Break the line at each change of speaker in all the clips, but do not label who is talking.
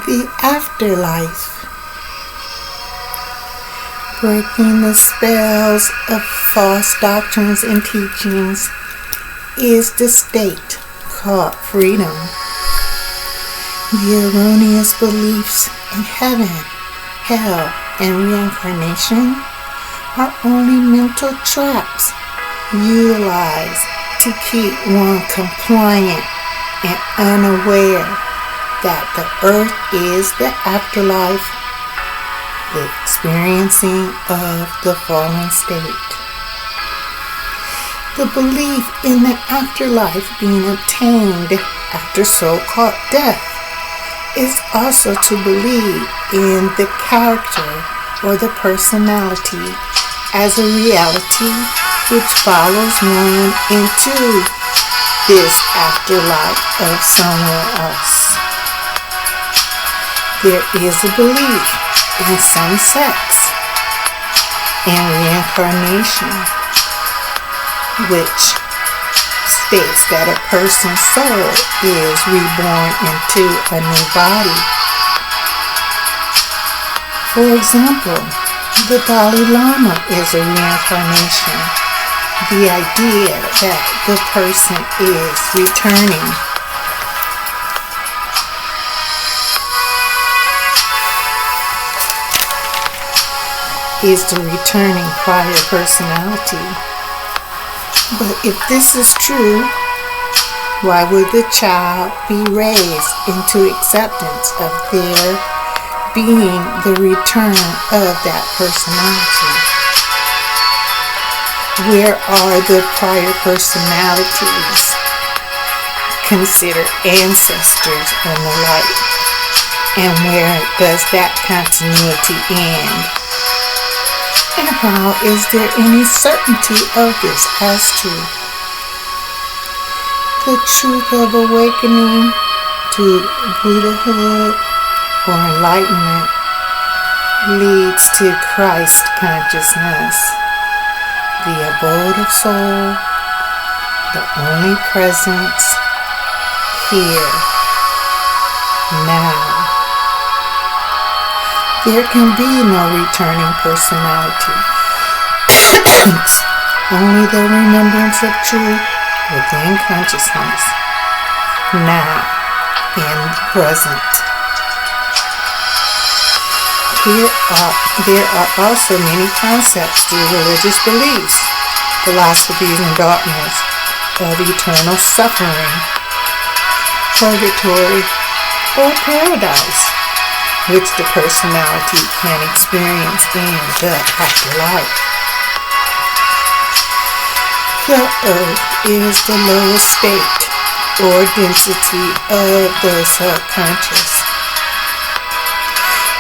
The afterlife. Breaking the spells of false doctrines and teachings is the state called freedom. The erroneous beliefs in heaven, hell, and reincarnation are only mental traps utilized to keep one compliant and unaware that the earth is the afterlife, the experiencing of the fallen state. The belief in the afterlife being obtained after so-called death is also to believe in the character or the personality as a reality which follows one into this afterlife of somewhere else. There is a belief in some sects and reincarnation, which states that a person's soul is reborn into a new body. For example, the Dalai Lama is a reincarnation. The idea that the person is returning. Is the returning prior personality. But if this is true, why would the child be raised into acceptance of their being the return of that personality? Where are the prior personalities considered ancestors and the like? And where does that continuity end? And how is there any certainty of this as to the truth of awakening to Buddhahood or enlightenment leads to Christ consciousness, the abode of soul, the only presence here, now. There can be no returning personality. Only the remembrance of truth within consciousness, now, in the present. There are also many concepts through religious beliefs, philosophies, and dogmas of eternal suffering, purgatory, or paradise, which the personality can experience in the afterlife. The earth is the lowest state or density of the subconscious.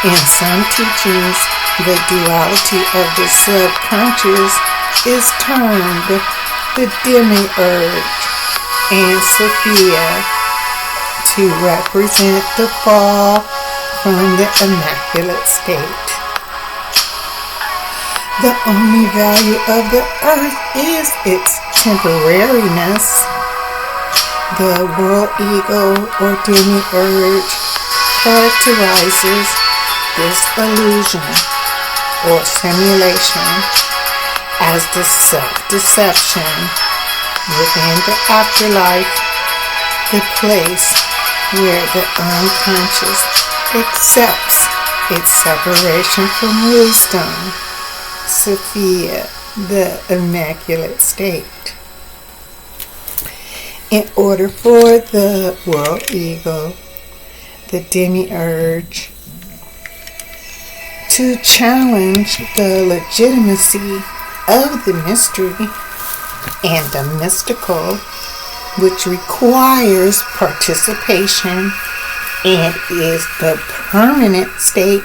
In some teachings, the duality of the subconscious is termed the demiurge and Sophia to represent the fall from the immaculate state. The only value of the earth is its temporariness. The world ego or demiurge characterizes this illusion or simulation as the self-deception within the afterlife, the place where the unconscious accepts its separation from wisdom, Sophia, the immaculate state. In order for the world ego, the demiurge, to challenge the legitimacy of the mystery and the mystical, which requires participation and is the permanent state,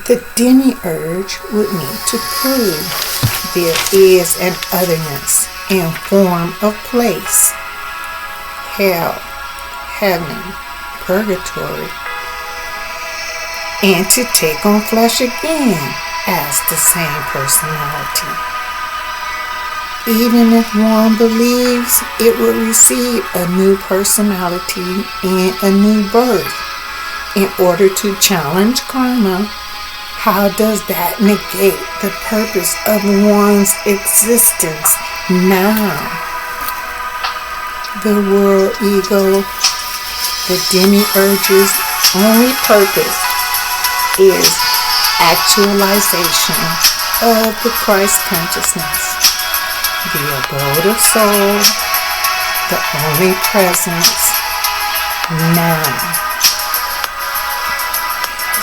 the demiurge would need to prove there is an otherness in form of place, hell, heaven, purgatory, and to take on flesh again as the same personality. Even if one believes it will receive a new personality and a new birth, in order to challenge karma, how does that negate the purpose of one's existence now? The world ego, the demiurge's only purpose is actualization of the Christ consciousness, the abode of soul, the only presence now.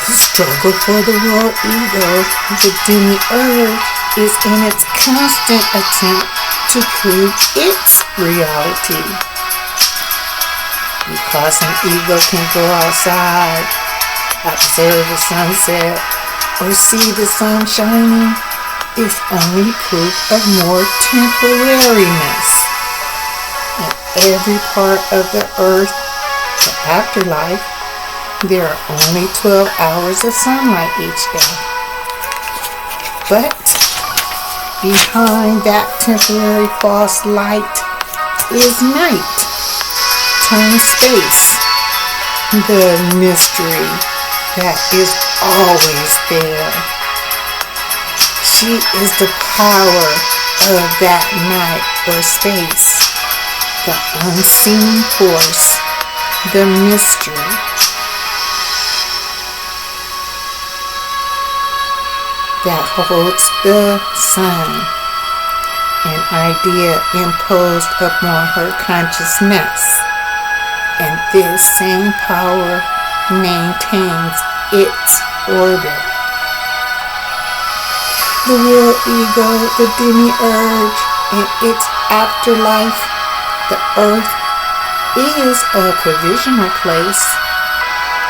The struggle for the world ego, the demiurge, is in its constant attempt to prove its reality. Because an ego can go outside, observe the sunset, or see the sun shining, is only proof of more temporariness. In every part of the earth, the afterlife, there are only 12 hours of sunlight each day. But behind that temporary false light is night, turned space, the mystery that is always there. She is the power of that night or space, the unseen force, the mystery. That holds the sun, an idea imposed upon her consciousness, and this same power maintains its orbit. The real ego, the demiurge, and its afterlife, the earth, is a provisional place,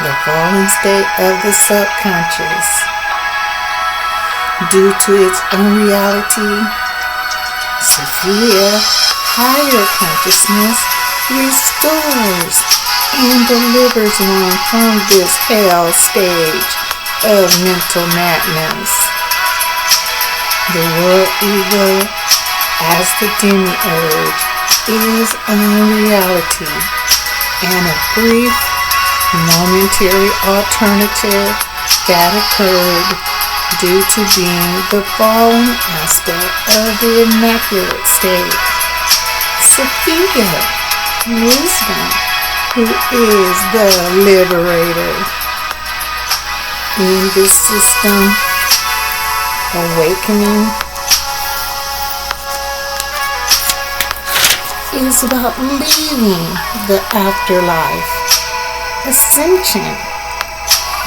the fallen state of the subconscious. Due to its unreality, Sophia, higher consciousness, restores and delivers one from this hell stage of mental madness. The world ego, as the demiurge, is unreality and a brief, momentary alternative that occurred due to being the fallen aspect of the immaculate state. Sophia, wisdom, who is the liberator. In this system, awakening is about leaving the afterlife, ascension,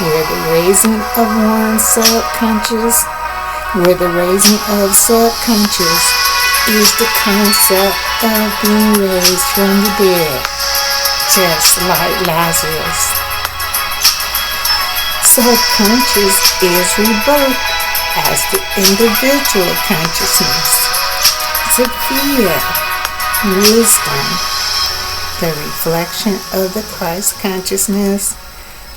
where the raising of one's subconscious, where the raising of subconscious is the concept of being raised from the dead, just like Lazarus. Subconscious is rebirth as the individual consciousness. Sophia, wisdom, the reflection of the Christ consciousness,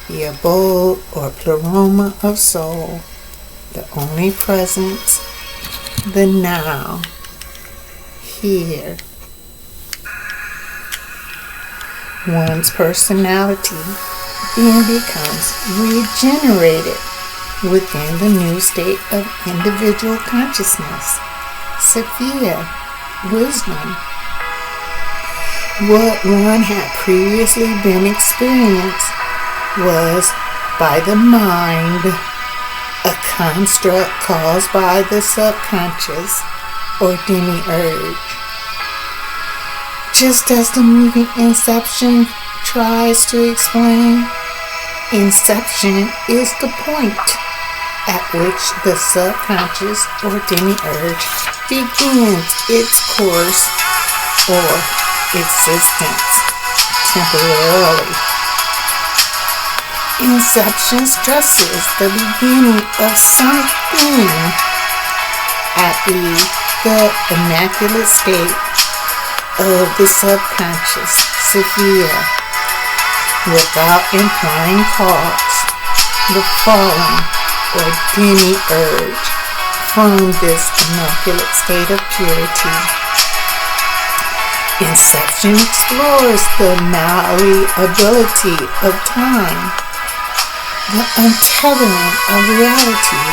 the abode or pleroma of soul, the only presence, the now, here. One's personality then becomes regenerated within the new state of individual consciousness. Sophia, wisdom. What one had previously been experienced was by the mind, a construct caused by the subconscious or demiurge. Just as the movie Inception tries to explain, inception is the point at which the subconscious or demiurge begins its course or existence temporarily. Inception stresses the beginning of something, i.e., the immaculate state of the subconscious, Sophia, without implying cause, the fallen or demiurge from this immaculate state of purity. Inception explores the malleability of time, the untethering of reality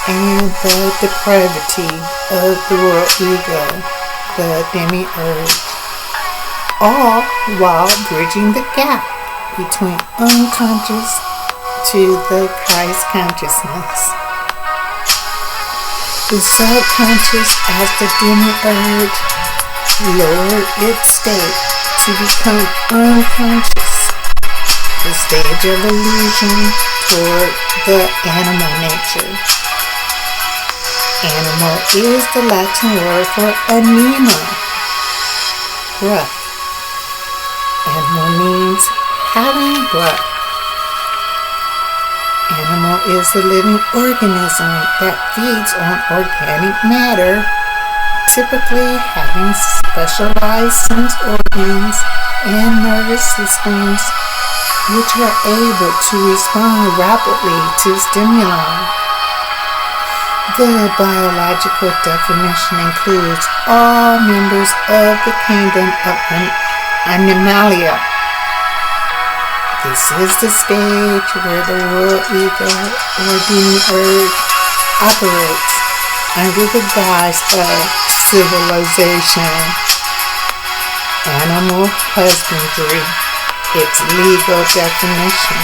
and the depravity of the world ego, the demiurge, all while bridging the gap between unconscious to the Christ consciousness. The subconscious as the demiurge lowered its state to become unconscious, the stage of illusion toward the animal nature. Animal is the Latin word for anima, breath. Animal means having breath. Animal is a living organism that feeds on organic matter, typically having specialized sense organs and nervous systems which are able to respond rapidly to stimuli. The biological definition includes all members of the kingdom of Animalia. This is the stage where the world ego or demiurge operates under the guise of civilization. Animal husbandry, its legal definition.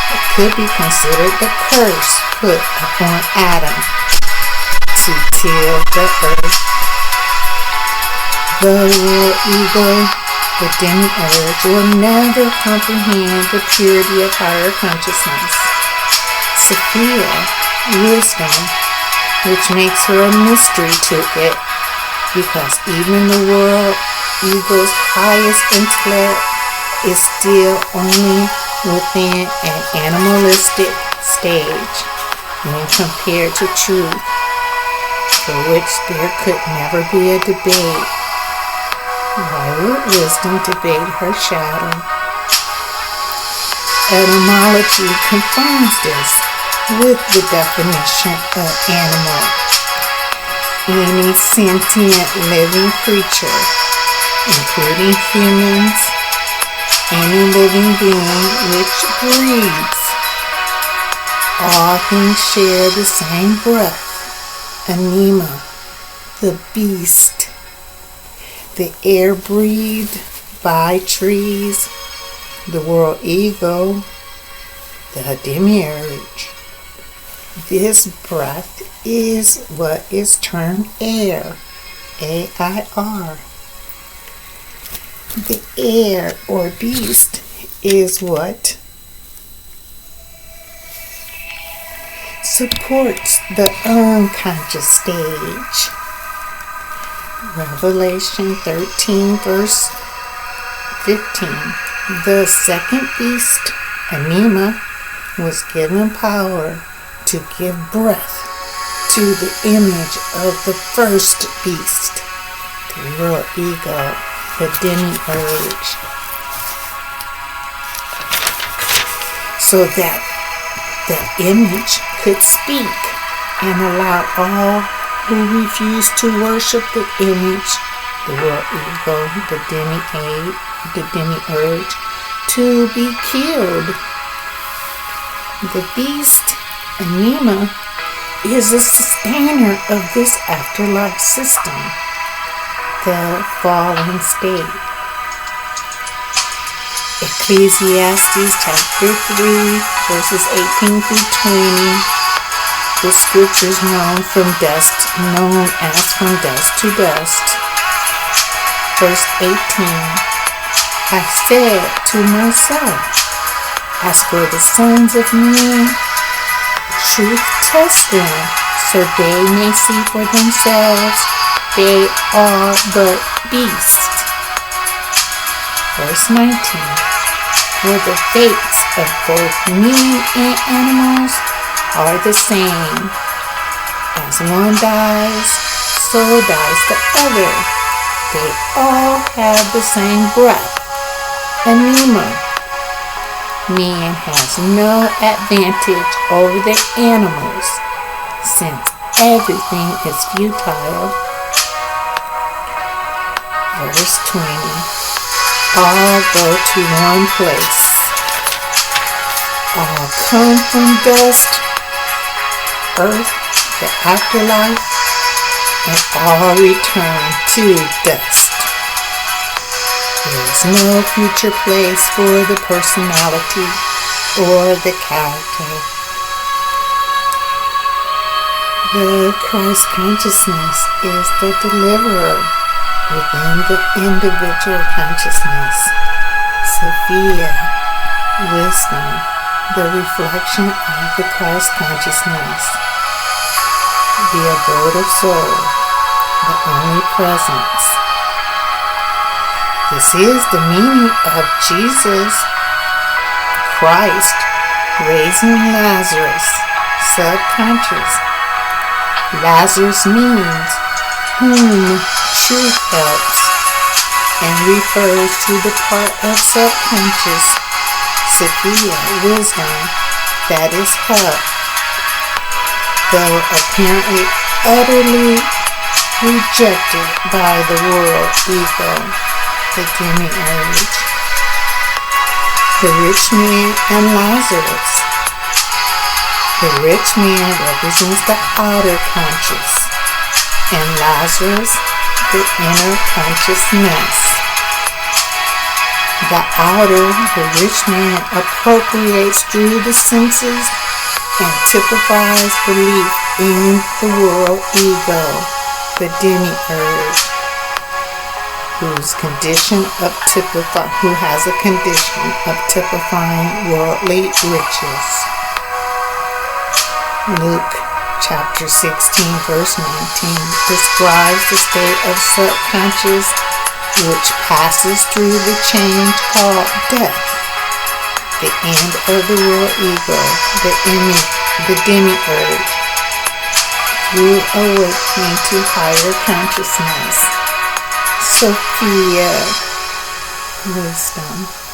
It could be considered the curse put upon Adam to till the earth. The world ego, the demiurge, will never comprehend the purity of higher consciousness. Sophia, wisdom, which makes her a mystery to it, because even the world ego's highest intellect is still only within an animalistic stage when compared to truth, for which there could never be a debate. Why would wisdom debate her shadow? Etymology confirms this with the definition of animal. Any sentient living creature, including humans, any living being which breathes. All things share the same breath, anima, the beast. The air breathed by trees, the world ego, the demiurge. This breath is what is termed air, A-I-R. The air or beast is what supports the unconscious stage. Revelation 13 verse 15. The second beast, anima, was given power to give breath to the image of the first beast, the world ego, the demiurge, so that the image could speak and allow all who refuse to worship the image, the world ego, the demiurge, to be killed. The beast, anima, is a sustainer of this afterlife system, the fallen state. Ecclesiastes chapter 3, verses 18 through 20. The scriptures known as from dust to dust. Verse 18. I said to myself, as for the sons of men, truth test them, so they may see for themselves they are but beasts. Verse 19. For the fates of both men and animals are the same. As one dies, so dies the other. They all have the same breath, anima. Man has no advantage over the animals, since everything is futile. Verse 20. All go to one place. all come from dust, earth, the afterlife, and all return to dust. There is no future place for the personality or the character. The Christ consciousness is the deliverer within the individual consciousness. Sophia, wisdom, the reflection of the Christ consciousness. The abode of soul, the only presence. This is the meaning of Jesus Christ raising Lazarus, subconscious. Lazarus means whom truth helps and refers to the part of subconscious, Sophia, wisdom, that is help. Though apparently utterly rejected by the world ego, the demiurge. The rich man and Lazarus. The rich man represents the outer conscious, and Lazarus, the inner consciousness. The outer, the rich man, appropriates through the senses and typifies belief in the world ego, the demiurge, who has a condition of typifying worldly riches. Luke chapter 16 verse 19 describes the state of subconscious which passes through the change called death, the end of the world ego, the demiurge, through awakening to higher consciousness. Sophia, wisdom.